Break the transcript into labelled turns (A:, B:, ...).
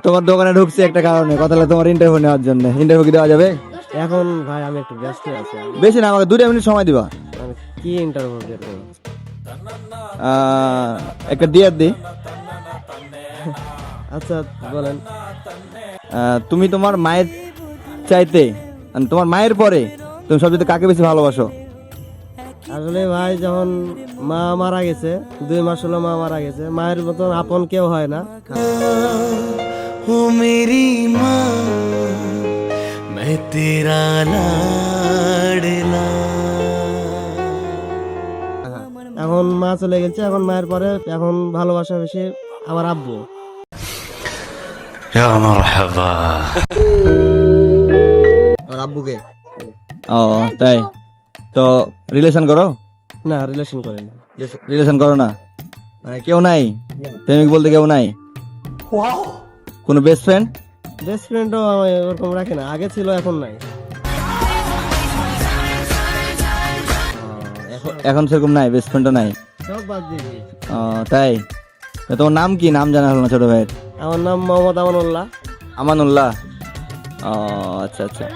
A: তোমার দোকানে ঢুকছি একটা কারণে, কথা হলো তোমার ইন্টারভিউ নেওয়ার জন্য। ইন্টারভিউ কি দেওয়া যাবে?
B: এখন ভাই আমি একটু ব্যস্ত আছি।
A: বেশি না, আমাকে 2 মিনিট সময় দিবা।
B: আমি কি ইন্টারভিউ দেবো?
A: একটা ডিয়ার দি।
B: আচ্ছা বলেন।
A: তুমি তোমার মায়ের চাইতে, তোমার মায়ের পরে তুমি সবচেয়ে কাকে বেশি ভালোবাসো?
B: আসলে ভাই যখন মা মারা গেছে, 2 মাস হলো মা মারা গেছে, মায়ের মতন আপন কেউ হয় না।
C: ओ मेरी माँ मैं तेरा लाडला।
B: এখন মা চলে গেছে, এখন মায়ের পরে এখন ভালোবাসা বেশি আমার আব্বু।
C: يا مرحبا।
A: আমার আব্বুকে। ও তাই, তো রিলেশন করো?
B: না, রিলেশন করে না।
A: রিলেশন করো না মানে কেউ নাই? প্রেমিক বলতে কেউ নাই? কোনো বেস্ট ফ্রেন্ড?
B: বেস্ট ফ্রেন্ডও আমি ওরকম রাখি না, আগে ছিল এখন নাই।
A: এখন সেরকম নাই, বেস্ট ফ্রেন্ডও নাই?
B: সব বাদ দিয়ে দিয়েছি।
A: তাই, তো তোমার নাম কি? নাম জানা হলো না ছোট ভাইয়ের।
B: আমার নাম মোহাম্মদ আমানুল্লাহ।
A: আমানুল্লাহ। ও আচ্ছা আচ্ছা।